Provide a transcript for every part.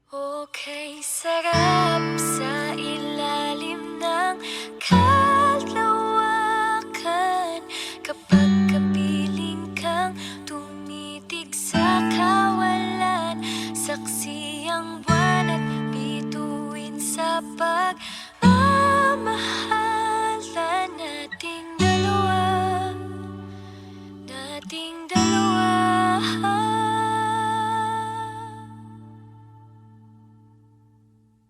Okay, sarap sa ilalim ng kalawakan kapag kapiling kang tumitig sa kawalan. Saksi ang buwan at bituin sa pagmamahalan nating dalawa, nating dalawa.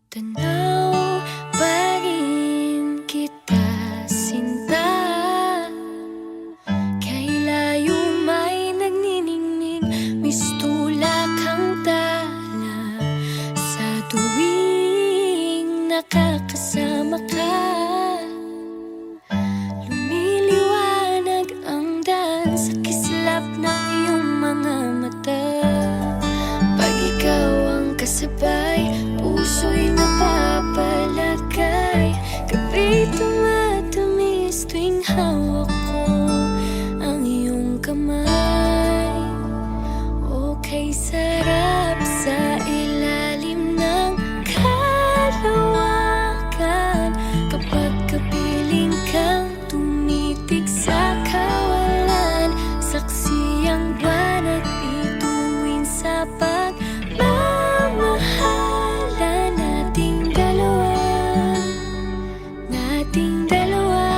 Tanaw pa rin kita, sinta. Kay layo may nagniningning, mistulak ang tala. Sa tuwing nakakasama ka, lumiliwanag ang daan sa kislap ng iyong mga mata. Pag ikaw ang kasabay, puso'y napapalagay. Gabi tumatamis tuwing hawak ko ang iyong kamay. Okay, sarap sa ilalim ng kalawakan kapag kapiling kang tumitig sa kawalan. Saksi ang buwan at bituin sa pagmamahalan nating dalawa, nating dalawa.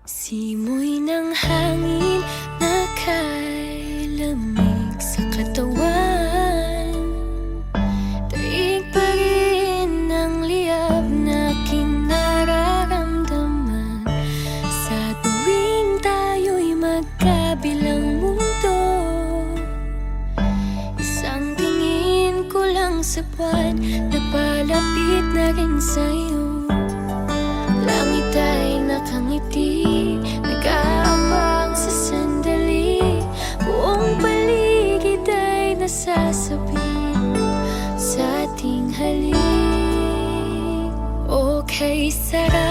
Simoy ng hangin nakailamig sa katawan, daig pa rin ang liyab na aking nararamdaman. Sa tuwing tayo'y magkabilang mundo, isang tingin ko lang sa buwan, napalapit na rin sa'yo. Langit ay nakangiti, nag-aabang sa sandali. Buong paligid ay nasasabik sa ating halik. Okay, sarap